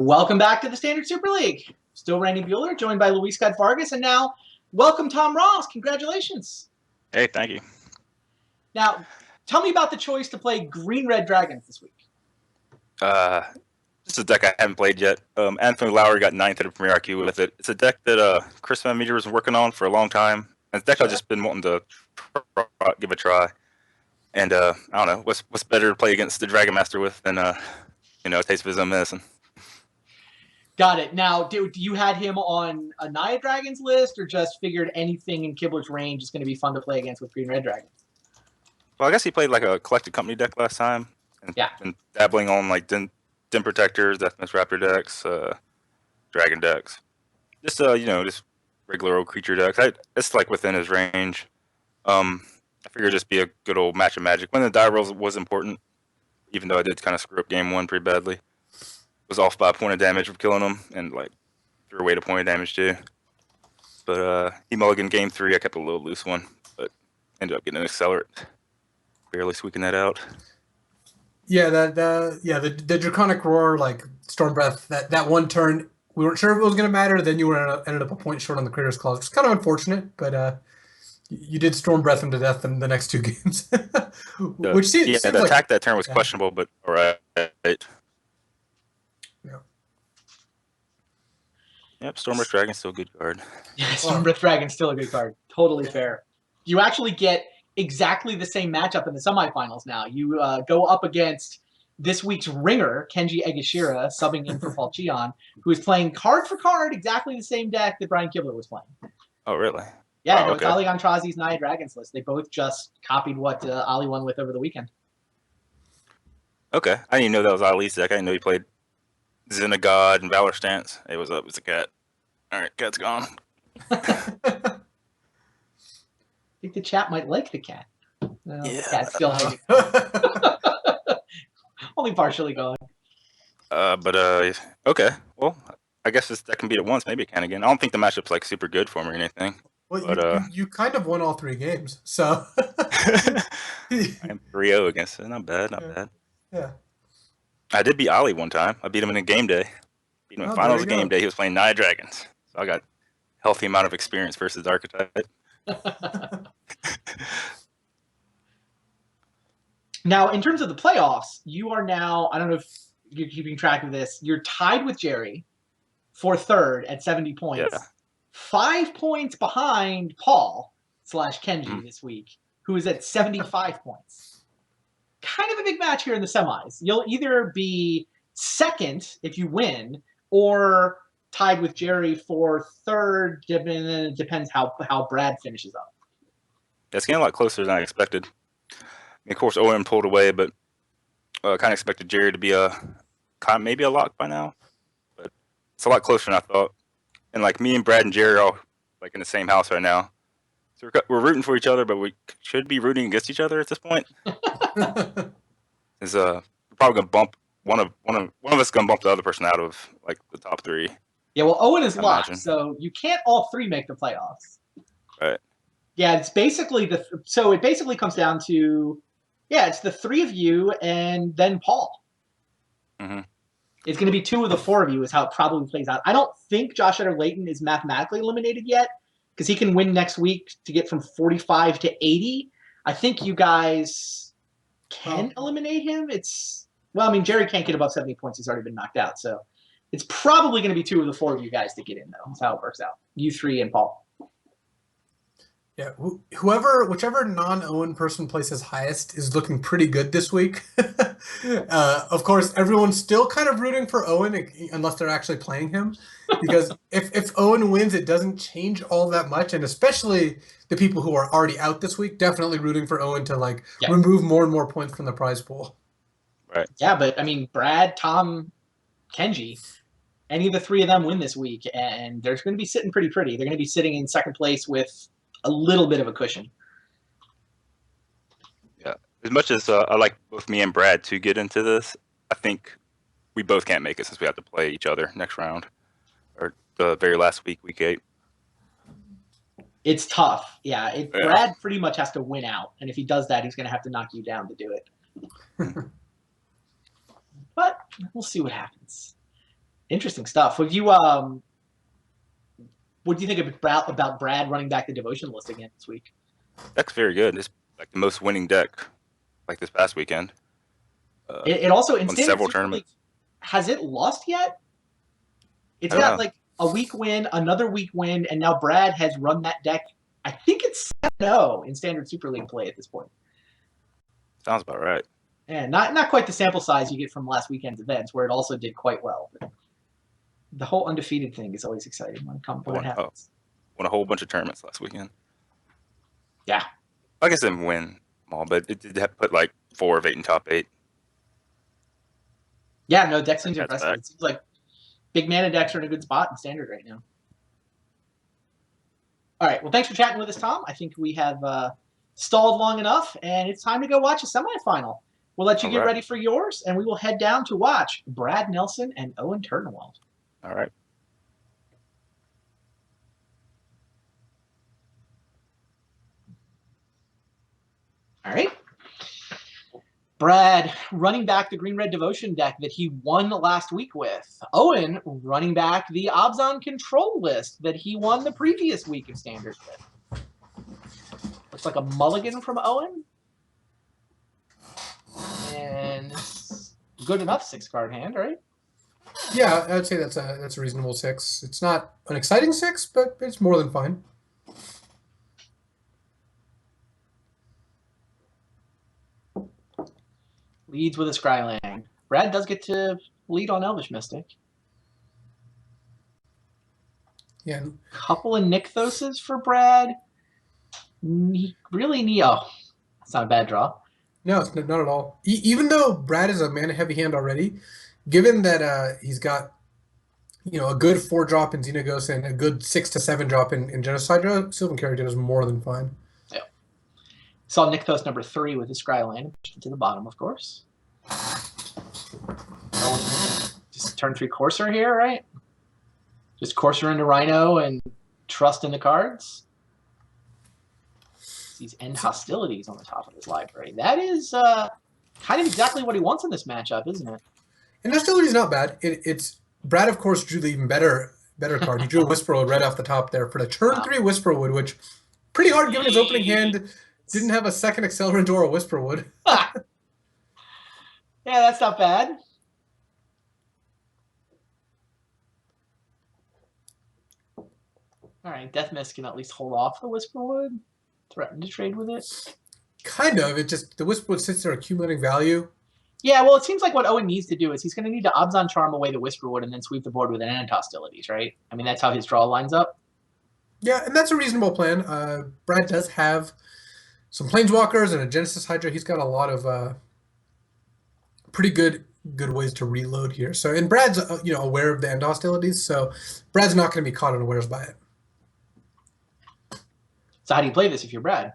Welcome back to the Standard Super League. Still Randy Bueller, joined by Luis Scott Vargas, and now welcome Tom Ross. Congratulations. Hey, thank you. Now, tell me about the choice to play Green Red Dragons this week. This is a deck I haven't played yet. Anthony Lowry got 9th at the Premier IQ with it. It's a deck that Chris Van Meter was working on for a long time. And it's a deck I've just been wanting to give a try. And I don't know, what's better to play against the Dragon Master with than Taste of His Own Medicine. Got it. Now, you had him on a Naya Dragons list, or just figured anything in Kibler's range is going to be fun to play against with Green Red Dragons? Well, I guess he played like a collected company deck last time. And dabbling on like Dim Protectors, Deathmatch Raptor decks, Dragon decks. Just regular old creature decks. It's like within his range. I figured it'd just be a good old match of Magic. When the die rolls was important, even though I did kind of screw up game one pretty badly. Was off by a point of damage for killing him, and like threw away a point of damage too. But he mulliganed game 3. I kept a little loose one, but ended up getting an accelerate. Barely squeaking that out. Yeah, the Draconic Roar, like Storm Breath, that one turn, we weren't sure if it was going to matter. Then you ended up a point short on the Creator's Clause, which is kind of unfortunate, but you did Storm Breath him to death in the next 2 games. Which seems the attack that turn was questionable, but all right. Yep, Stormbreath Dragon's still a good card. Yeah, Stormbreath Dragon's still a good card. Totally fair. You actually get exactly the same matchup in the semifinals now. You go up against this week's ringer, Kenji Egashira, subbing in for Paul Cheon, who is playing card for card exactly the same deck that Brian Kibler was playing. Oh, really? Yeah, no, okay. It's Ali Antrazi's Naya Dragons list. They both just copied what Ali won with over the weekend. Okay. I didn't even know that was Ali's deck. I didn't know he played Xenagod and Valor Stance. Hey, what's up? It's a cat. All right, cat's gone. I think the chat might like the cat. No, yeah. The cat's still hanging. Only partially gone. Okay. Well, I guess that can beat it once. Maybe it can again. I don't think the matchup's like super good for me or anything. Well, but, you kind of won all 3 games, so. I'm 3-0 against it. Not bad. Not bad. Yeah. I did beat Ali one time. I beat him in a game day. Beat him in finals of game day. He was playing Naya Dragons. So I got a healthy amount of experience versus Archetype. Now, in terms of the playoffs, you are now, I don't know if you're keeping track of this, you're tied with Jerry for 3rd at 70 points. Yeah. 5 points behind Paul / Kenji this week, who is at 75 points. Kind of a big match here in the semis. You'll either be 2nd if you win, or tied with Jerry for 3rd. It depends how Brad finishes up. It's getting a lot closer than I expected. I mean, of course, Owen pulled away, but kind of expected Jerry to be maybe a lock by now. But it's a lot closer than I thought. And like me and Brad and Jerry are all like in the same house right now. So we're rooting for each other, but we should be rooting against each other at this point. Is we're probably gonna bump one of us gonna bump the other person out of like the top 3. Yeah, well, Owen is locked, so you can't all 3 make the playoffs. Right. Yeah, it's basically so it basically comes down to, it's the 3 of you and then Paul. Mm-hmm. It's going to be 2 of the 4 of you is how it probably plays out. I don't think Josh Eder-Layton is mathematically eliminated yet, because he can win next week to get from 45 to 80. I think you guys can eliminate him. Jerry can't get above 70 points. He's already been knocked out. So it's probably going to be 2 of the 4 of you guys to get in, though. That's how it works out. You 3 and Paul. Yeah, whichever non-Owen person places highest is looking pretty good this week. Of course, everyone's still kind of rooting for Owen unless they're actually playing him. Because if Owen wins, it doesn't change all that much. And especially the people who are already out this week, definitely rooting for Owen to remove more and more points from the prize pool. Right. Yeah, but I mean, Brad, Tom, Kenji, any of the 3 of them win this week, and they're going to be sitting pretty. They're going to be sitting in 2nd place with a little bit of a cushion. Yeah. As much as I like both me and Brad to get into this, I think we both can't make it since we have to play each other next round. Or the very last week, week 8. It's tough. Yeah. Brad pretty much has to win out. And if he does that, he's going to have to knock you down to do it. But we'll see what happens. Interesting stuff. What do you think about Brad running back the devotion list again this week? Deck's very good. It's like the most winning deck, like this past weekend. It also in won Standard several Super League, tournaments. has it lost yet? It's I don't got know. like a week win, another week win, and now Brad has run that deck. I think it's 7-0 in Standard Super League play at this point. Sounds about right. And not quite the sample size you get from last weekend's events, where it also did quite well. But the whole undefeated thing is always exciting when it happens. Won a whole bunch of tournaments last weekend. Yeah. I guess it didn't win them all, but it did have put like 4 of 8 in top 8. Yeah, no, deck seems That's impressive. back. It seems like big mana decks are in a good spot in Standard right now. All right, well, thanks for chatting with us, Tom. I think we have stalled long enough, and it's time to go watch a semifinal. We'll let you get ready for yours, and we will head down to watch Brad Nelson and Owen Turnewald. All right. All right. Brad running back the Green-Red Devotion deck that he won last week with. Owen running back the Obzon Control list that he won the previous week of Standard with. Looks like a mulligan from Owen. And good enough 6-card hand, right? Yeah, I'd say that's a reasonable 6. It's not an exciting 6, but it's more than fine. Leads with a Scrylang. Brad does get to lead on Elvish Mystic. Yeah. Couple of Nykthoses for Brad. Really Neo. That's not a bad draw. No, it's not at all. Even though Brad is a mana-heavy hand already, given that he's got a good 4-drop in Xenagos and a good 6 to 7-drop in Genocide, Sylvan Character is more than fine. Yeah. Saw Nykthos number 3 with his Scryland, pushed it to the bottom, of course. Just turn 3 Courser here, right? Just Courser into Rhino and trust in the cards. These end hostilities on the top of his library. That is kind of exactly what he wants in this matchup, isn't it? And hostility is not bad. It's Brad, of course, drew the even better card. He drew a Whisperwood right off the top there for the turn 3 Whisperwood, which pretty hard given his opening hand didn't have a second Accelerant or a Whisperwood. Yeah, that's not bad. All right, Death Mist can at least hold off the Whisperwood. Threaten to trade with it. Kind of. It just the Whisperwood sits there accumulating value. Yeah, well, it seems like what Owen needs to do is he's going to need to Obzon Charm away the Whisperwood and then sweep the board with an end hostilities, right? I mean, that's how his draw lines up. Yeah, and that's a reasonable plan. Brad does have some Planeswalkers and a Genesis Hydra. He's got a lot of pretty good ways to reload here. So, and Brad's aware of the end hostilities, so Brad's not going to be caught unawares by it. So how do you play this if you're Brad?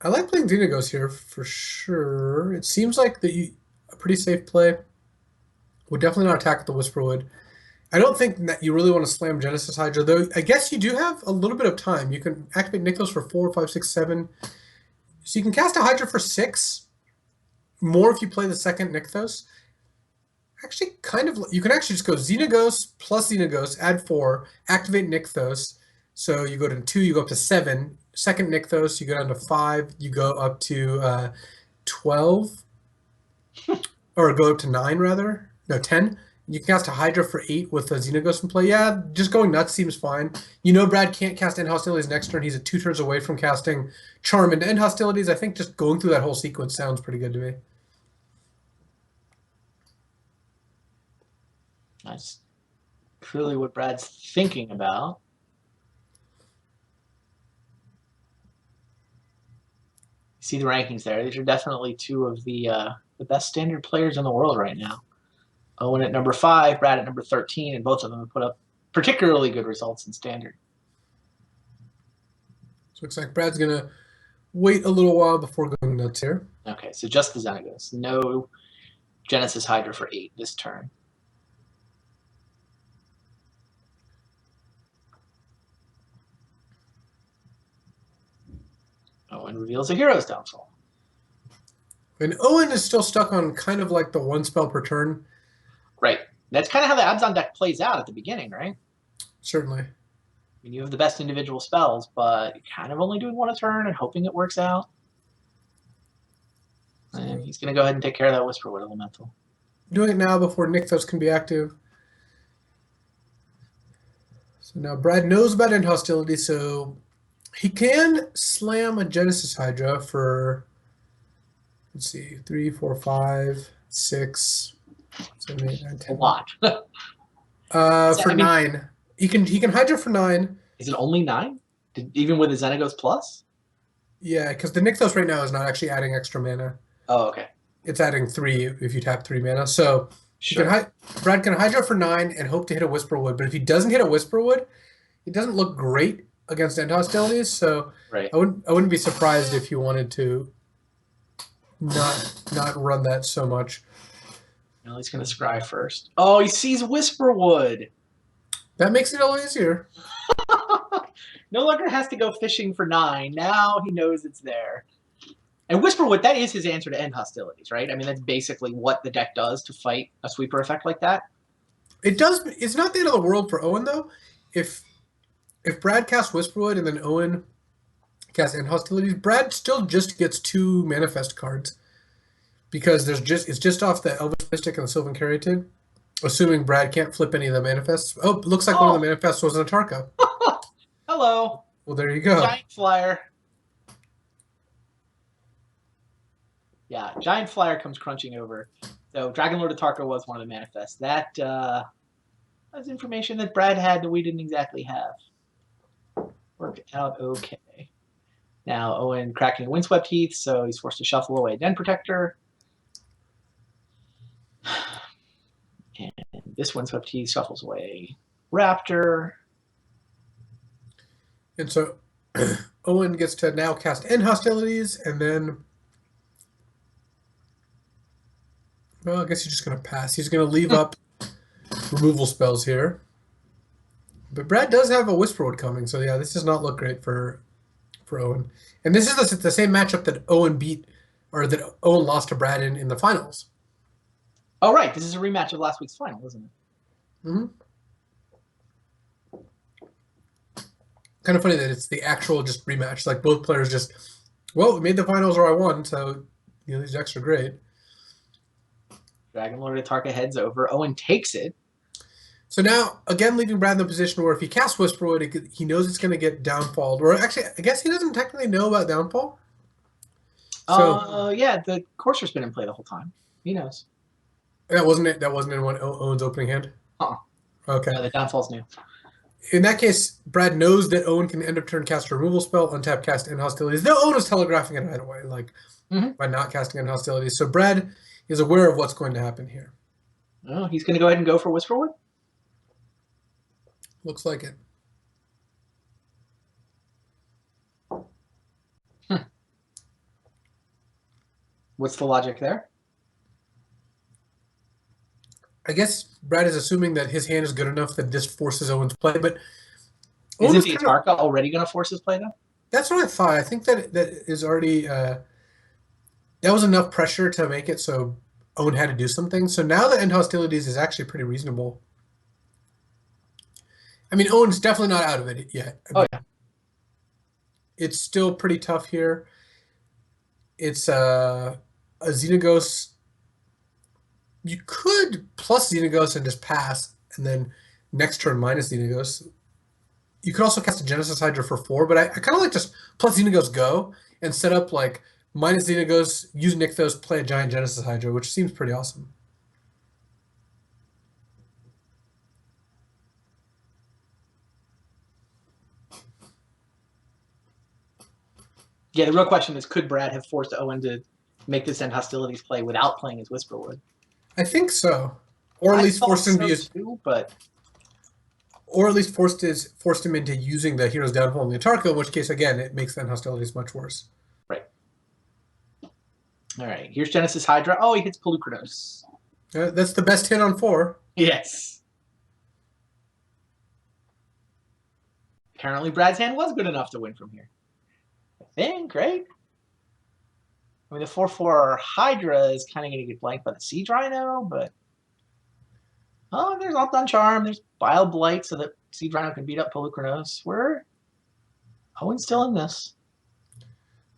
I like playing Xenagos here for sure. It seems like a pretty safe play. Would definitely not attack with the Whisperwood. I don't think that you really want to slam Genesis Hydra, though. I guess you do have a little bit of time. You can activate Nykthos for 4, 5, 6, 7. So you can cast a Hydra for 6. More if you play the second Nykthos. Actually, you can actually just go Xenagos plus Xenagos, add 4, activate Nykthos. So you go to 2, you go up to 7. Second Nykthos, you go down to 5, you go up to 12. Or go up to 9, rather. No, 10. You can cast a Hydra for 8 with a Xenagos in play. Yeah, just going nuts seems fine. Brad can't cast End Hostilities next turn. He's 2 turns away from casting Charm into End Hostilities. I think just going through that whole sequence sounds pretty good to me. That's clearly what Brad's thinking about. See the rankings there. These are definitely 2 of the best Standard players in the world right now. Owen at number 5, Brad at number 13, and both of them have put up particularly good results in Standard. So it looks like Brad's going to wait a little while before going nuts here. Okay, so just the Xenagos. No Genesis Hydra for 8 this turn. Owen reveals a Hero's Downfall. And Owen is still stuck on kind of like the 1 spell per turn. Right. That's kind of how the Abzan deck plays out at the beginning, right? Certainly. I mean, you have the best individual spells, but you're kind of only doing one a turn and hoping it works out. And he's going to go ahead and take care of that Whisperwood Elemental. Doing it now before Nykthos can be active. So now Brad knows about end hostility, so he can slam a Genesis Hydra for, let's see, 3, 4, 5, 6, 7, 8, 9, 10. A lot. For 9. He can Hydra for 9. Is it only 9? Even with the Xenagos Plus? Yeah, because the Nykthos right now is not actually adding extra mana. Oh, okay. It's adding 3 if you tap 3 mana. So sure. Brad can Hydra for 9 and hope to hit a Whisperwood. But if he doesn't hit a Whisperwood, it doesn't look great against end hostilities. So right. I wouldn't be surprised if you wanted to not run that so much. No, he's going to scry first. Oh, he sees Whisperwood. That makes it a little easier. No longer has to go fishing for 9. Now he knows it's there. And Whisperwood, that is his answer to end hostilities, right? I mean, that's basically what the deck does to fight a sweeper effect like that. It does. It's not the end of the world for Owen, though. If Brad casts Whisperwood and then Owen casts end hostilities, Brad still just gets 2 manifest cards because it's just off the Elvish Mystic and the Sylvan Caryatid, assuming Brad can't flip any of the manifests. Oh, it looks like one of the manifests was an Atarka. Hello. Well, there you go. Giant Flyer. Yeah, Giant Flyer comes crunching over. So Dragonlord Atarka was one of the manifests. That was information that Brad had that we didn't exactly have. Worked out okay. Now Owen cracking a Windswept Heath, so he's forced to shuffle away a Den Protector. And this Windswept Heath shuffles away Raptor. And so Owen gets to now cast end hostilities, and then, well, I guess he's just going to pass. He's going to leave up removal spells here. But Brad does have a Whisperwood coming, so yeah, this does not look great for Owen. And this is the same matchup that Owen beat, or that Owen lost to Brad in the finals. Oh, right. This is a rematch of last week's final, isn't it? Mm-hmm. Kind of funny that it's the actual just rematch. Like both players just, well, we made the finals or I won, so these decks are great. Dragonlord Atarka heads over. Owen takes it. So now, again, leaving Brad in the position where if he casts Whisperwood, he knows it's going to get downfalled. Or actually, I guess he doesn't technically know about downfall. So, yeah, the Courser's been in play the whole time. He knows. That wasn't it. That wasn't in Owen's opening hand. Okay. No, the downfall's new. In that case, Brad knows that Owen can end of turn cast a removal spell, untap cast end hostilities. Though Owen is telegraphing it right away, like by not casting end hostilities. So Brad is aware of what's going to happen here. Oh, he's going to go ahead and go for Whisperwood? Looks like it. What's the logic there? I guess Brad is assuming that his hand is good enough that this forces Owen's play, but isn't the Atarka already going to force his play, though? That's what I thought. I think that is already that was enough pressure to make it so Owen had to do something. So now the end hostilities is actually pretty reasonable. I mean, Owen's definitely not out of it yet. Oh, yeah. It's still pretty tough here. It's a Xenagos. You could plus Xenagos and just pass, and then next turn minus Xenagos. You could also cast a Genesis Hydra for 4, but I kind of like just plus Xenagos go and set up like minus Xenagos, use Nykthos, play a giant Genesis Hydra, which seems pretty awesome. Yeah, the real question is, could Brad have forced Owen to make this end hostilities play without playing his Whisperwood? I think so, or at least forced him to use. But or at least forced him into using the Hero's Downfall in the Atarka, in which case, again, it makes then hostilities much worse. Right. All right, here's Genesis Hydra. Oh, he hits Pelucranos. That's the best hit on 4. Yes. Apparently, Brad's hand was good enough to win from here. I think, right? I mean, the 4/4 Hydra is kind of going to get blanked by the Siege Rhino, but Oh, there's Alton Charm. There's Bile Blight so that Siege Rhino can beat up Polukranos. We're Owen's still in this.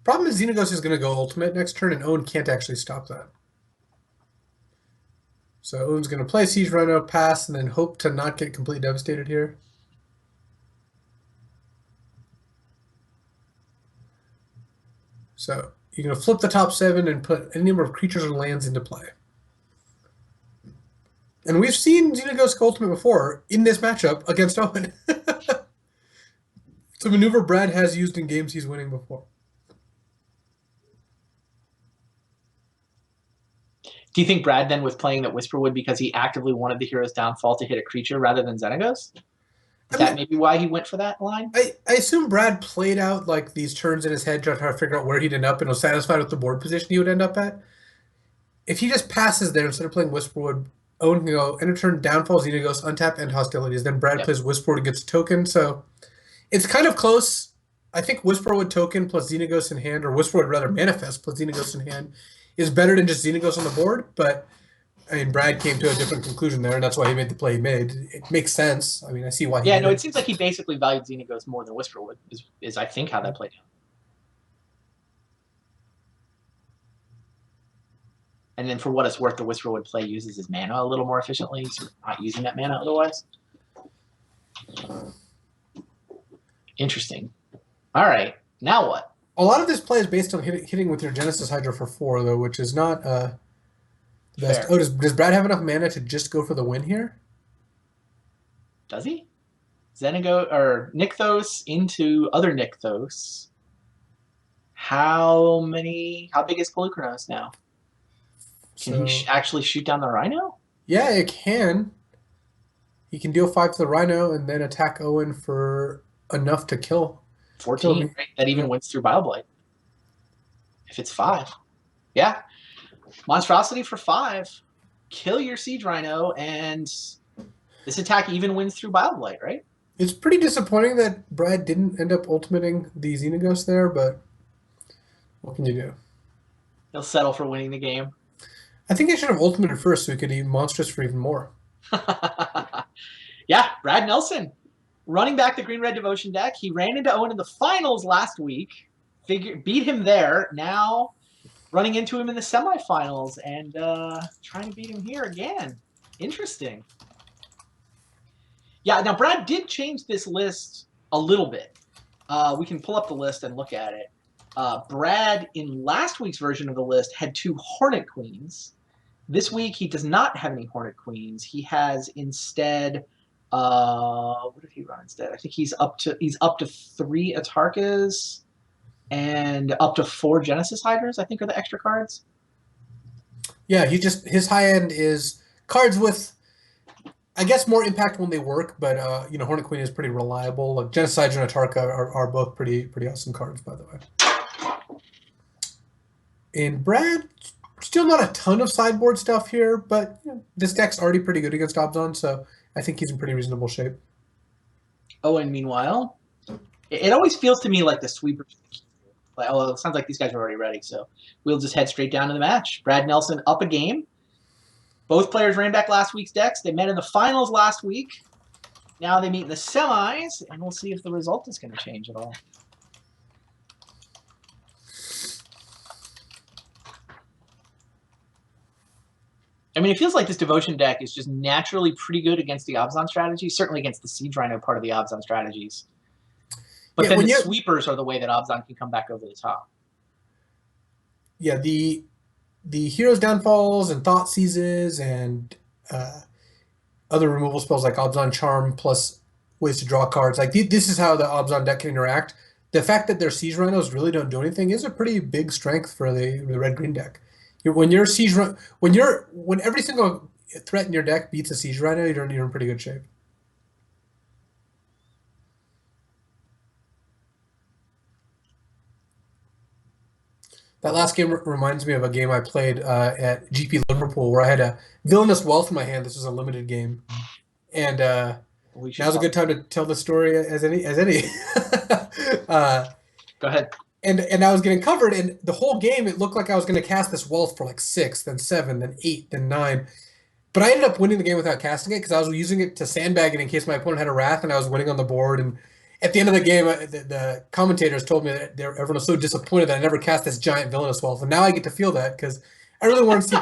Problem is Xenagos is going to go ultimate next turn, and Owen can't actually stop that. So Owen's going to play Siege Rhino, pass, and then hope to not get completely devastated here. So you're going to flip the top 7 and put any number of creatures or lands into play. And we've seen Xenagos go ultimate before in this matchup against Owen. It's a maneuver Brad has used in games he's winning before. Do you think Brad then was playing that Whisperwood because he actively wanted the hero's downfall to hit a creature rather than Xenagos? Is that maybe why he went for that line? I assume Brad played out like these turns in his head trying to figure out where he'd end up and was satisfied with the board position he would end up at. If he just passes there instead of playing Whisperwood, Owen can go end of turn, downfall, Xenagos, untap, and hostilities. Then Brad plays Whisperwood and gets a token. So it's kind of close. I think Whisperwood token plus Xenagos in hand, or Whisperwood rather manifest plus Xenagos in hand, is better than just Xenagos on the board. But I mean, Brad came to a different conclusion there, and that's why he made the play he made. It makes sense. I mean, I see why he did it seems like he basically valued Xenagos more than Whisperwood, is I think how that played out. And then for what it's worth, the Whisperwood play uses his mana a little more efficiently, so not using that mana otherwise. Interesting. All right, now what? A lot of this play is based on hitting with your Genesis Hydra for 4, though, which is not the best. Oh, does Brad have enough mana to just go for the win here? Does he? Xenagos or Nykthos into other Nykthos. How big is Polukranos now? Can he actually shoot down the Rhino? Yeah, it can. He can deal 5 to the Rhino and then attack Owen for enough to kill. 14, right? That even wins through Bile Blight. If it's 5. Yeah. Monstrosity for 5. Kill your Siege Rhino, and this attack even wins through Bile Blight, right? It's pretty disappointing that Brad didn't end up ultimating the Xenagos there, but what can you do? He'll settle for winning the game. I think he should have ultimated first so he could eat Monstrous for even more. Yeah, Brad Nelson. Running back the Green-Red Devotion deck. He ran into Owen in the finals last week. Beat him there. Now running into him in the semifinals and trying to beat him here again. Interesting. Yeah, now Brad did change this list a little bit. We can pull up the list and look at it. Brad, in last week's version of the list, had 2 Hornet Queens. This week, he does not have any Hornet Queens. He has instead, what did he run instead? I think he's up to 3 Atarkas and up to 4 Genesis Hydras, I think, are the extra cards. Yeah, his high end is cards with, I guess, more impact when they work, but Hornet Queen is pretty reliable. Like Genesis Hydra and Atarka are both pretty awesome cards, by the way. And Brad, still not a ton of sideboard stuff here, but this deck's already pretty good against Obzon, so I think he's in pretty reasonable shape. Oh, and meanwhile, it always feels to me like the sweepers. Like, it sounds like these guys are already ready, so we'll just head straight down to the match. Brad Nelson up a game. Both players ran back last week's decks. They met in the finals last week. Now they meet in the semis, and we'll see if the result is going to change at all. I mean, it feels like this Devotion deck is just naturally pretty good against the Obzon strategy, certainly against the Siege Rhino part of the Obzon strategies. But then the sweepers are the way that Obzon can come back over the top. Yeah, the Hero's Downfalls and Thought Seizes and other removal spells like Obzon Charm plus ways to draw cards. Like this is how the Obzon deck can interact. The fact that their Siege Rhinos really don't do anything is a pretty big strength for the red-green deck. When every single threat in your deck beats a Siege Rhino, you're in pretty good shape. That last game reminds me of a game I played at GP Liverpool where I had a Villainous Wealth in my hand. This was a limited game, and now's a good time to tell the story as any. Go ahead. And I was getting covered, and the whole game it looked like I was going to cast this Wealth for like 6, then 7, then 8, then 9, But I ended up winning the game without casting it because I was using it to sandbag it in case my opponent had a Wrath and I was winning on the board. And at the end of the game, the commentators told me that everyone was so disappointed that I never cast this giant Villainous Wealth. And now I get to feel that because I really wanted to see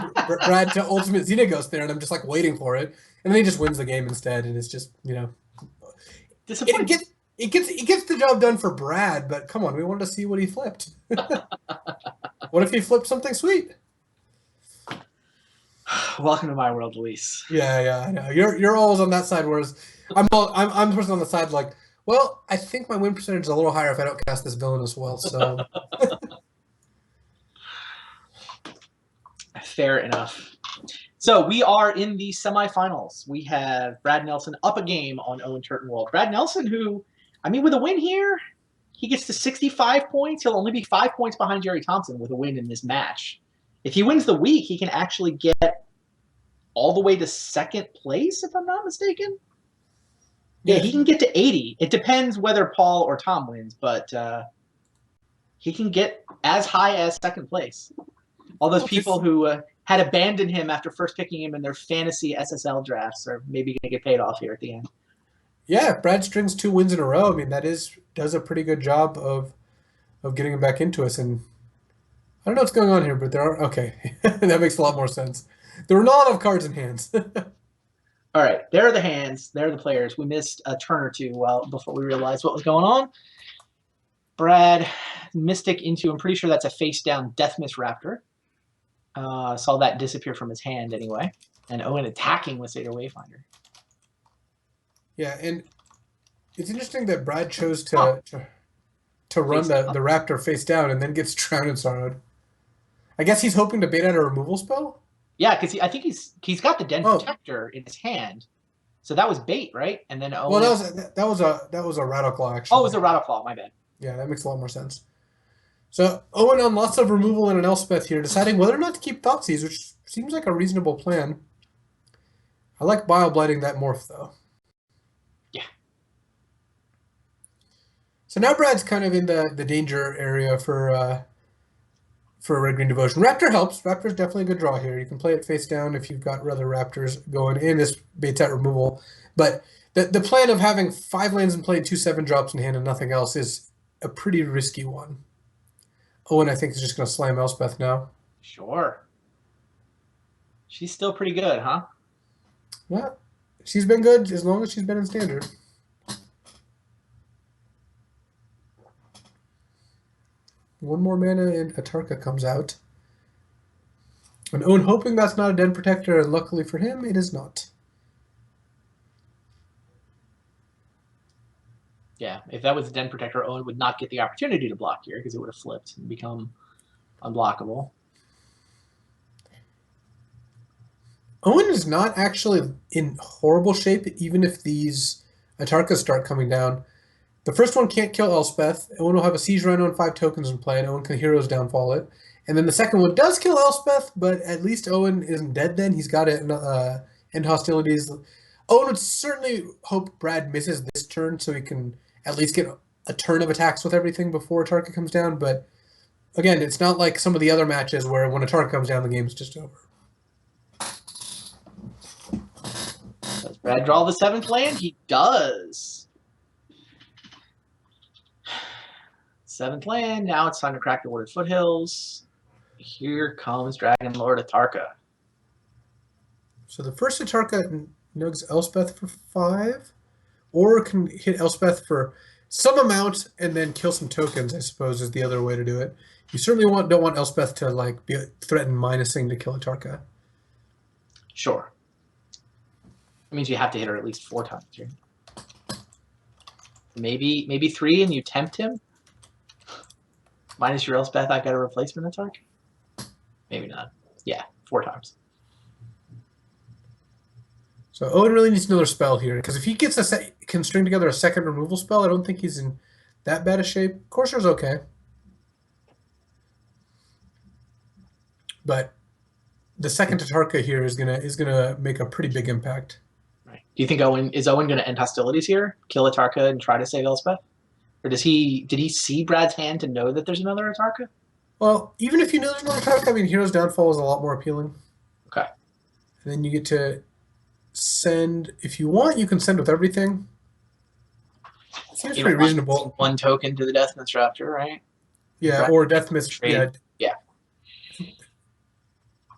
Brad to Ultimate Xenaghost there, and I'm just like waiting for it. And then he just wins the game instead, and it's just, Disappointing. It gets the job done for Brad, but come on, we wanted to see what he flipped. What if he flipped something sweet? Welcome to my world, Luis. Yeah, I know. You're always on that side, whereas I'm the person on the side like, well, I think my win percentage is a little higher if I don't cast this Villainous Wealth. So fair enough. So we are in the semifinals. We have Brad Nelson up a game on Owen Turtenwald. Brad Nelson, who, I mean, with a win here, he gets to 65 points. He'll only be 5 points behind Jerry Thompson with a win in this match. If he wins the week, he can actually get all the way to second place, if I'm not mistaken. Yeah, he can get to 80. It depends whether Paul or Tom wins, but he can get as high as second place. All those people who had abandoned him after first picking him in their fantasy SSL drafts are maybe going to get paid off here at the end. Yeah, Brad strings 2 wins in a row. I mean, does a pretty good job of getting him back into us. And I don't know what's going on here, but there are okay. That makes a lot more sense. There were not a lot of cards in hands. All right, there are the hands. There are the players. We missed a turn or two before we realized what was going on. Brad Mystic into, I'm pretty sure that's a face-down Deathmiss Raptor. Saw that disappear from his hand anyway. And Owen attacking with Satyr Wayfinder. Yeah, and it's interesting that Brad chose to run the Raptor face down and then gets Drowned in Sorrowed. I guess he's hoping to bait out a removal spell? Yeah, because I think he's got the Den Protector in his hand. So that was bait, right? And then Owen... Well, that was a Rattleclaw, actually. Oh, it was a Rattleclaw, my bad. Yeah, that makes a lot more sense. So Owen on lots of removal and an Elspeth here, deciding whether or not to keep Thoughtseize, which seems like a reasonable plan. I like Bile-Blighting that morph, though. Yeah. So now Brad's kind of in the danger area for Red Green Devotion. Raptor helps. Raptor's definitely a good draw here. You can play it face down if you've got other Raptors going, and this baits out removal. But the plan of having 5 lands and playing 2 7-drops in hand and nothing else is a pretty risky one. Owen, I think, is just going to slam Elspeth now. Sure. She's still pretty good, huh? Yeah. She's been good as long as she's been in Standard. One more mana and Atarka comes out. And Owen hoping that's not a Den Protector, and luckily for him, it is not. Yeah, if that was a Den Protector, Owen would not get the opportunity to block here because it would have flipped and become unblockable. Owen is not actually in horrible shape, even if these Atarkas start coming down. The first one can't kill Elspeth. Owen will have a Siege Rhino and 5 tokens in play, and Owen can Heroes Downfall it. And then the second one does kill Elspeth, but at least Owen isn't dead then. He's got it end hostilities. Owen would certainly hope Brad misses this turn so he can at least get a turn of attacks with everything before Atarka comes down. But again, it's not like some of the other matches where when Atarka comes down, the game's just over. Does Brad draw the 7th land? He does. 7th land. Now it's time to crack the Worded Foothills. Here comes Dragon Lord Atarka. So the first Atarka nugs Elspeth for 5, or can hit Elspeth for some amount and then kill some tokens, I suppose, is the other way to do it. You certainly don't want Elspeth to like be threatened minusing to kill Atarka. Sure. That means you have to hit her at least 4 times here. Maybe 3 and you tempt him? Minus your Elspeth, I've got a replacement Atarka? Maybe not. Yeah, 4 times. So Owen really needs another spell here, because if he can string together a second removal spell, I don't think he's in that bad a shape. Corsair's okay. But the second Atarka here is gonna make a pretty big impact. Right. Do you think Owen gonna end hostilities here? Kill Atarka and try to save Elspeth? Or did he see Brad's hand to know that there's another Atarka? Well, even if you know there's another Atarka, I mean Hero's Downfall is a lot more appealing. Okay. And then you get to send, if you want, you can send with everything. Seems pretty reasonable. One token to the Death Misraptor, right? Yeah, or Death Mist. Yeah. Yeah.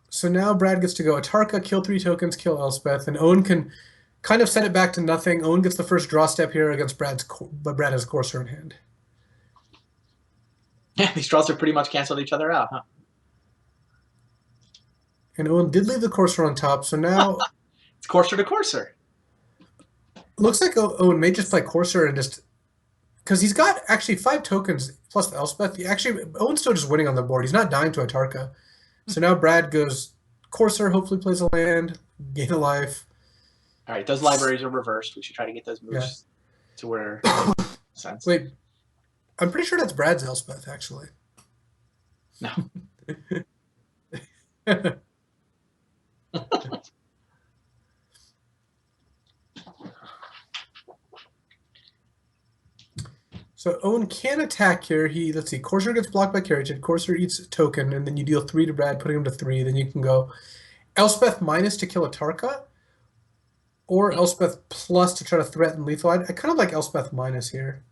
So now Brad gets to go Atarka, kill 3 tokens, kill Elspeth, and Owen can kind of set it back to nothing. Owen gets the first draw step here against Brad's, but Brad has Courser in hand. Yeah, these draws have pretty much canceled each other out, huh? And Owen did leave the Courser on top, so now it's Courser to Courser. Looks like Owen may just play Courser and just because he's got actually 5 tokens plus the Elspeth. Owen's still just winning on the board. He's not dying to Atarka. So now Brad goes Courser, hopefully plays a land, gain a life. All right, those libraries are reversed. We should try to get those moves to where sense. Wait, I'm pretty sure that's Brad's Elspeth, actually. No. So Owen can attack here. Let's see, Courser gets blocked by Caryatid. Courser eats a token, and then you deal 3 to Brad, putting him to 3. Then you can go Elspeth minus to kill Atarka, or Elspeth plus to try to threaten lethal. I kind of like Elspeth minus here.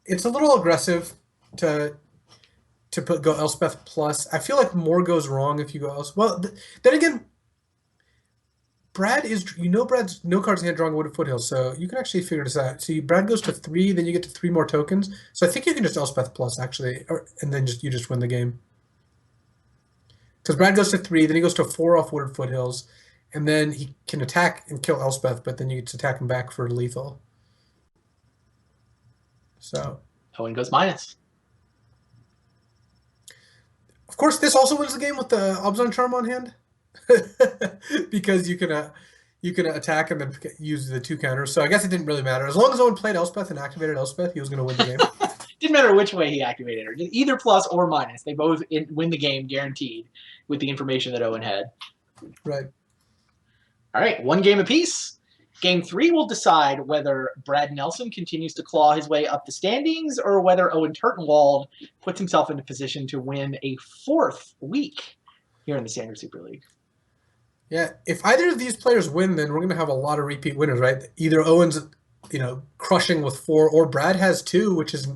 It's a little aggressive to go Elspeth plus. I feel like more goes wrong if you go Elspeth. Well, then again, Brad is, Brad's no cards in hand drawing Wooded Foothills, so you can actually figure this out. So Brad goes to 3, then you get to 3 more tokens. So I think you can just Elspeth plus actually, and then you just win the game. Because Brad goes to 3, then he goes to 4 off Wooded Foothills, and then he can attack and kill Elspeth, but then you get to attack him back for lethal. So Owen goes minus. Of course, this also wins the game with the Obzon Charm on hand. Because you can attack and then use the 2 counters. So I guess it didn't really matter. As long as Owen played Elspeth and activated Elspeth, he was going to win the game. Didn't matter which way he activated her. Either plus or minus. They both win the game guaranteed with the information that Owen had. Right. All right, 1 game apiece. Game 3 will decide whether Brad Nelson continues to claw his way up the standings or whether Owen Turtenwald puts himself into position to win a 4th week here in the Standard Super League. Yeah, if either of these players win, then we're going to have a lot of repeat winners, right? Either Owen's, crushing with 4, or Brad has 2, which is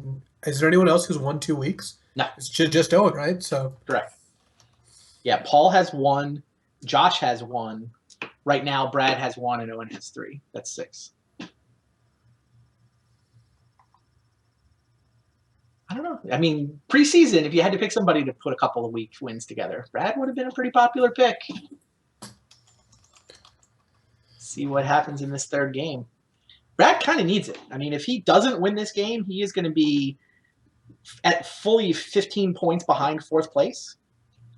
there anyone else who's won 2 weeks? No. It's just Owen, right? So correct. Yeah, Paul has 1, Josh has 1. Right now, Brad has 1 and Owen has 3. That's 6. I don't know. I mean, preseason, if you had to pick somebody to put a couple of week wins together, Brad would have been a pretty popular pick. See what happens in this 3rd game. Brad kind of needs it. I mean, if he doesn't win this game, he is going to be at fully 15 points behind 4th place.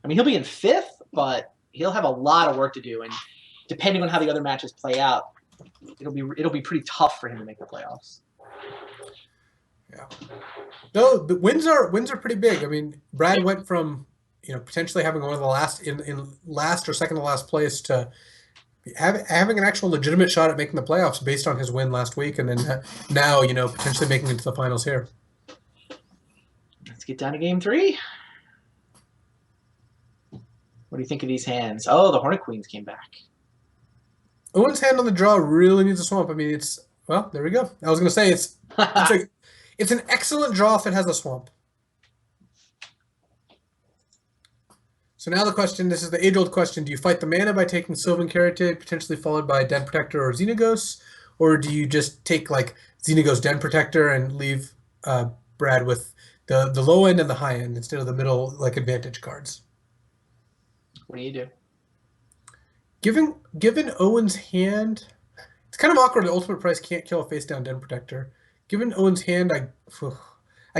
I mean, he'll be in 5th, but he'll have a lot of work to do. And depending on how the other matches play out, it'll be pretty tough for him to make the playoffs. Yeah. No, the wins are pretty big. I mean, Brad went from potentially having one of the last in last or second to last place to having an actual legitimate shot at making the playoffs based on his win last week, and then now potentially making it to the finals here. Let's get down to game 3. What do you think of these hands? Oh, the Hornet Queens came back. Owen's hand on the draw really needs a swamp. I mean, well, there we go. I was going to say it's an excellent draw if it has a swamp. So now the question, this is the age-old question, do you fight the mana by taking Sylvan Caryatid, potentially followed by Den Protector or Xenagos, or do you just take like Xenagos Den Protector and leave Brad with the low end and the high end instead of the middle like advantage cards? What do you do? Given Owen's hand, it's kind of awkward. The ultimate price can't kill a face-down Den Protector. Given Owen's hand, I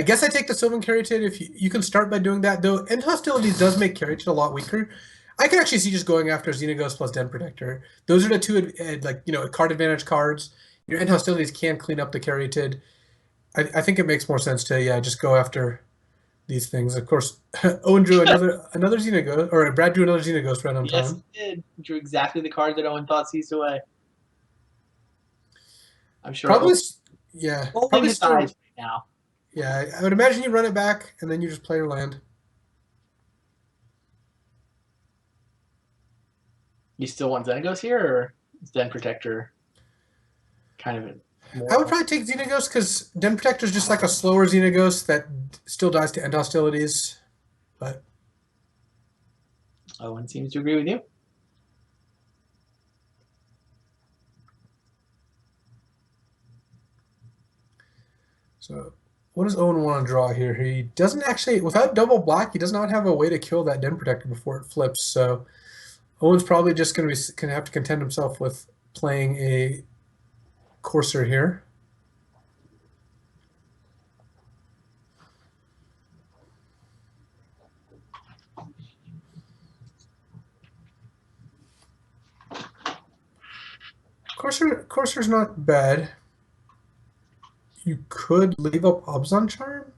guess I take the Sylvan Caryatid. If you can start by doing that, though. End Hostilities does make Caryatid a lot weaker. I can actually see just going after Xenagos plus Den Protector. Those are the 2 card advantage cards. Your End Hostilities can clean up the Caryatid. I think it makes more sense to just go after these things. Of course, Owen drew another Xenagos, or Brad drew another Xenagos right on time. Yes, he did. He drew exactly the card that Owen thought seized away. I'm sure. Probably, Probably his eyes right now. Yeah, I would imagine you run it back and then you just play your land. You still want Xenagos here, or is Den Protector kind of more? I would probably take Xenagos because Den Protector is just like a slower Xenagos that still dies to end hostilities. But Owen seems to agree with you. So what does Owen want to draw here? He doesn't actually, without double black, he does not have a way to kill that Den Protector before it flips. So Owen's probably just going to have to contend himself with playing a Courser here. Courser's not bad. You could leave up Obzon Charm,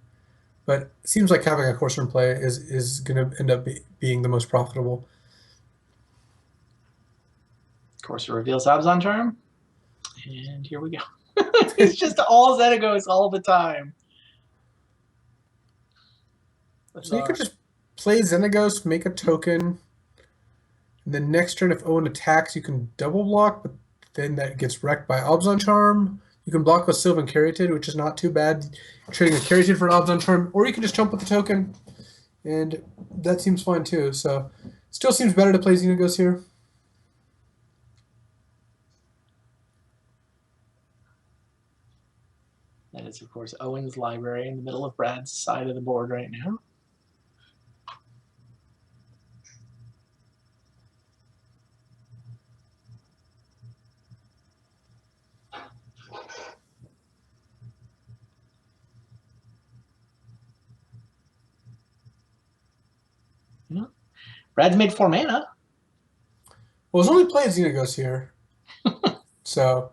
but it seems like having a Courser in play is going to end up being the most profitable. Courser reveals Abzon Charm. And here we go. It's just all Xenagos all the time. So you could just play Xenagos, make a token, and then next turn if Owen attacks, you can double block, but then that gets wrecked by Obzon Charm. You can block with Sylvan Caryatid, which is not too bad. Trading a Caryatid for an Obzon Charm, or you can just jump with the token, and that seems fine too. So still seems better to play Xenagos here. That is, of course, Owen's library in the middle of Brad's side of the board right now. Yeah. Brad's made 4 mana. Well, he's only playing Xenagos here. So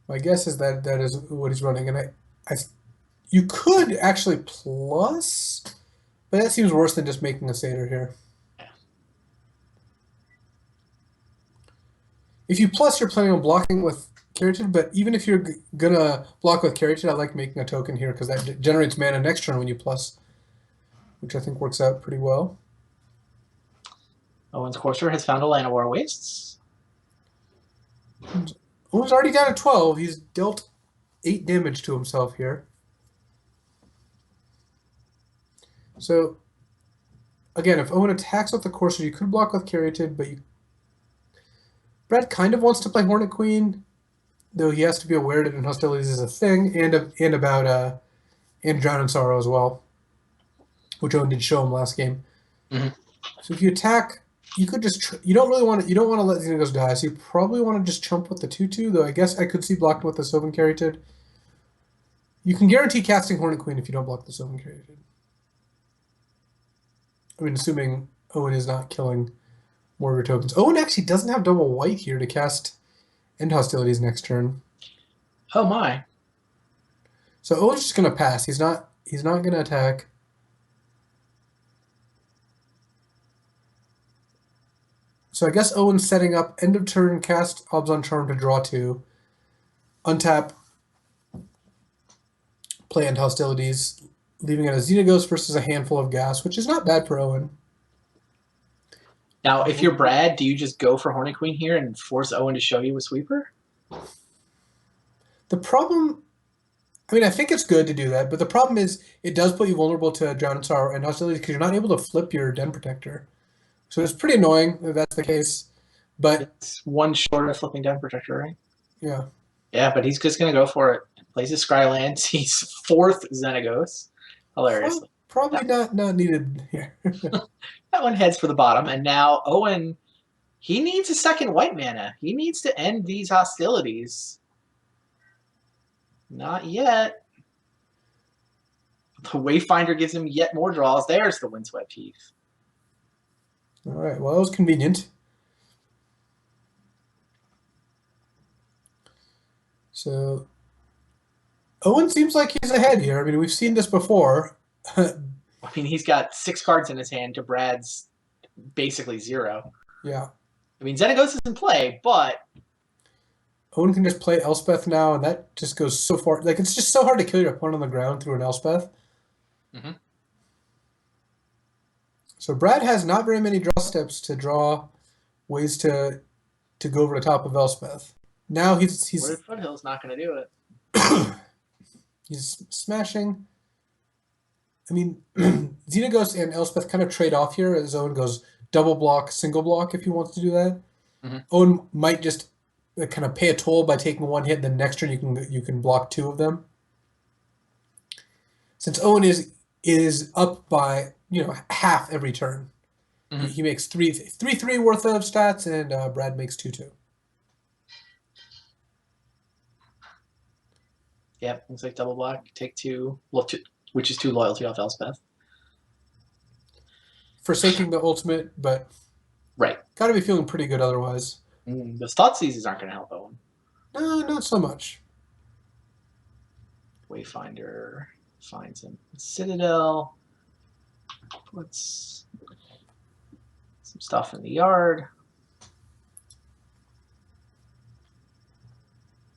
my guess is that that is what he's running. And you could actually plus, but that seems worse than just making a Satyr here. If you plus, you're planning on blocking with Caryatid, but even if you're gonna block with Caryatid, I like making a token here because that generates mana next turn when you plus, which I think works out pretty well. Owen's Courser has found a Llanowar Wastes. Owen's already down at 12. He's dealt 8 damage to himself here. So, again, if Owen attacks with the Courser, you could block with Caryatid, but Brad kind of wants to play Hornet Queen, though he has to be aware that hostilities is a thing, and about Drown in Sorrow as well, which Owen did show him last game. Mm-hmm. So if you attack, you could just you don't want to let Xenagos die, so you probably want to just chump with the 2/2. Though I guess I could see blocking with the Sylvan Caryatid. You can guarantee casting Hornet Queen if you don't block the Sylvan Caryatid. I mean, assuming Owen is not killing more of your tokens. Owen actually doesn't have double white here to cast End Hostilities next turn. Oh my! So Owen's just gonna pass. He's not gonna attack. So I guess Owen's setting up end of turn, cast Obzon Charm to draw 2, untap, play End Hostilities, leaving it as Xenagos versus a handful of gas, which is not bad for Owen. Now, if you're Brad, do you just go for Hornet Queen here and force Owen to show you a sweeper? The problem, I mean, I think it's good to do that, but the problem is it does put you vulnerable to Drown in Sorrow and Hostilities because you're not able to flip your Den Protector. So it's pretty annoying if that's the case. But it's one short of flipping Den Protector, right? Yeah. Yeah, but he's just going to go for it. Plays his Scrylands. He's 4th Xenagos. Hilariously. Probably not needed here. That one heads for the bottom. And now Owen, he needs a second white mana. He needs to end these hostilities. Not yet. The Wayfinder gives him yet more draws. There's the Windswept Heath. All right, well, that was convenient. So, Owen seems like he's ahead here. I mean, we've seen this before. I mean, he's got 6 cards in his hand to Brad's basically 0. Yeah. I mean, Xenagos is in play, but Owen can just play Elspeth now, and that just goes so far. Like, it's just so hard to kill your opponent on the ground through an Elspeth. Mm-hmm. So Brad has not very many draw steps to draw ways to to go over the top of Elspeth. Now he's Wooded Foothill's not going to do it. he's smashing. I mean, Xenagos and Elspeth kind of trade off here as Owen goes double block, single block if he wants to do that. Mm-hmm. Owen might just kind of pay a toll by taking one hit, then next turn you can block two of them. Since Owen is up by half every turn, mm-hmm. he makes 3 worth of stats, and Brad makes 2. Yep, looks like double block. Take 2, which is 2 loyalty off Elspeth. Forsaking the ultimate, but right, got to be feeling pretty good otherwise. Those thought seizes aren't going to help Owen. No, not so much. Wayfinder finds him. Citadel puts some stuff in the yard.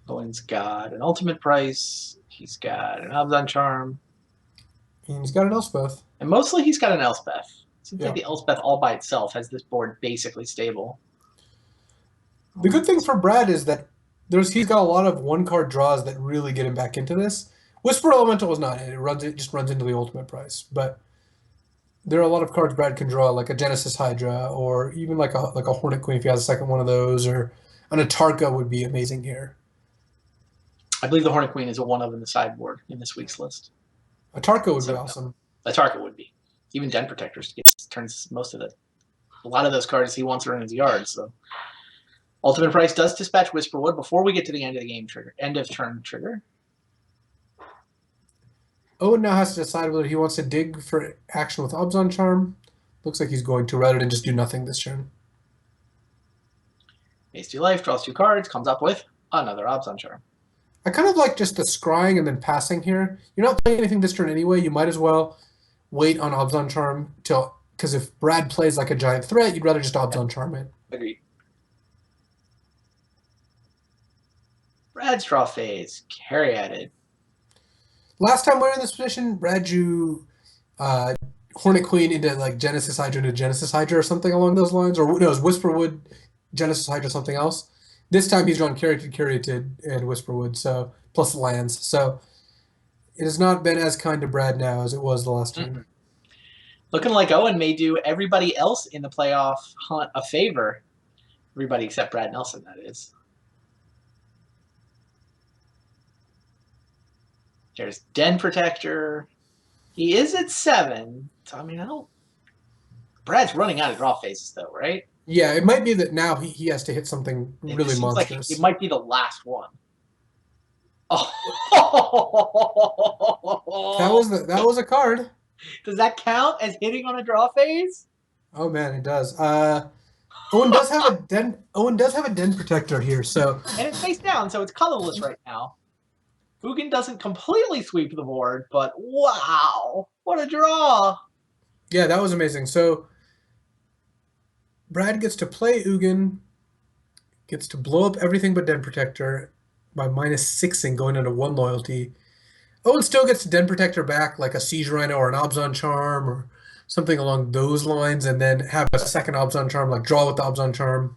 Owen's got an ultimate price. He's got an Abzan Charm. And he's got an Elspeth. And mostly he's got an Elspeth. Seems like the Elspeth all by itself has this board basically stable. The good thing for Brad is that he's got a lot of one-card draws that really get him back into this. Whisper Elemental is not it. It just runs into the ultimate price. But there are a lot of cards Brad can draw, like a Genesis Hydra, or even like a Hornet Queen if he has a second one of those, or an Atarka would be amazing here. I believe the Hornet Queen is a one of in the sideboard in this week's list. Atarka would be awesome. Atarka would be. Even Den Protectors turns most of it. A lot of those cards he wants are in his yard, so. Ultimate Price does dispatch Whisperwood before we get to the end of the game trigger. End of turn trigger. Owen now has to decide whether he wants to dig for action with Abzan Charm. Looks like he's going to, rather than just do nothing this turn. Pays 2 life, draws 2 cards, comes up with another Abzan Charm. I kind of like just the scrying and then passing here. You're not playing anything this turn anyway. You might as well wait on Abzan Charm because if Brad plays like a giant threat, you'd rather just Abzan Charm it. Agreed. Brad's draw phase, carry added. Last time we were in this position, Brad drew Hornet Queen into like Genesis Hydra into Genesis Hydra or something along those lines, or no, it was Whisperwood, Genesis Hydra, something else. This time he's drawn Caryatid and Whisperwood, so plus lands. So it has not been as kind to Brad now as it was the last time. Mm-hmm. Looking like Owen may do everybody else in the playoff hunt a favor. Everybody except Brad Nelson, that is. There's Den Protector. He is at 7. So, I mean, Brad's running out of draw phases, though, right? Yeah, it might be that now he has to hit something really monstrous. Like it might be the last one. Oh. That was a card. Does that count as hitting on a draw phase? Oh man, it does. Owen does have a Den Protector here, so and it's face down, so it's colorless right now. Ugin doesn't completely sweep the board, but wow, what a draw! Yeah, that was amazing. So Brad gets to play Ugin, gets to blow up everything but Den Protector by -6ing, going into 1 loyalty. Owen still gets to Den Protector back, like a Siege Rhino or an Abzan Charm or something along those lines, and then have a second Abzan Charm, like draw with the Abzan Charm,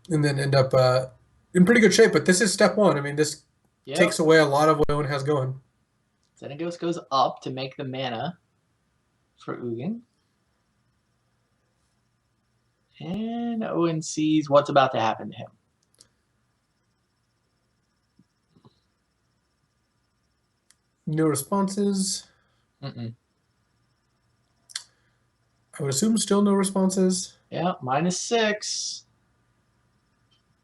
and then end up in pretty good shape. But this is step 1. I mean, this takes away a lot of what Owen has going. Xenagos goes up to make the mana for Ugin. And Owen sees what's about to happen to him. No responses. Mm-mm. I would assume still no responses. Yeah, -6.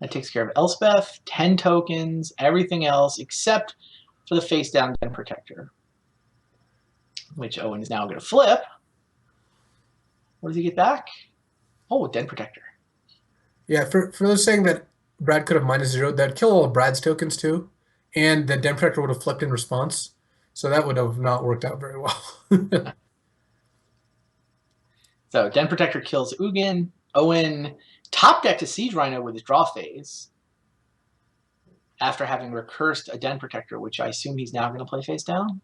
That takes care of Elspeth, 10 tokens, everything else except for the face down Den Protector, which Owen is now going to flip. What does he get back? Oh, Den Protector. Yeah, for those saying that Brad could have -0, that'd kill all of Brad's tokens too, and the Den Protector would have flipped in response. So that would have not worked out very well. So Den Protector kills Ugin. Owen top deck to Siege Rhino with his draw phase after having recursed a Den Protector, which I assume he's now going to play face down.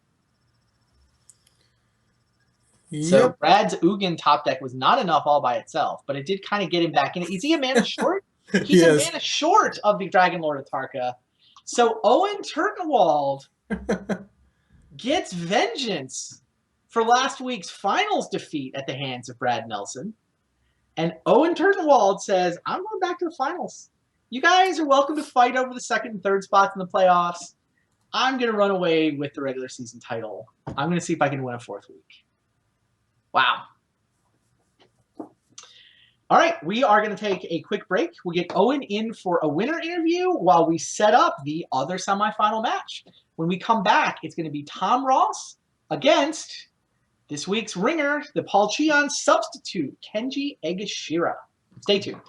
So Yep. Brad's Ugin top deck was not enough all by itself, but it did kind of get him back in. Is he a mana short? He's a mana short of the Dragon Lord of Tarka. So Owen Turtenwald gets vengeance for last week's finals defeat at the hands of Brad Nelson. And Owen Turtenwald says, I'm going back to the finals. You guys are welcome to fight over the second and third spots in the playoffs. I'm going to run away with the regular season title. I'm going to see if I can win a fourth week. Wow. All right, we are going to take a quick break. We'll get Owen in for a winner interview while we set up the other semifinal match. When we come back, it's going to be Tom Ross against this week's ringer, the Paul Cheon substitute, Kenji Egashira. Stay tuned.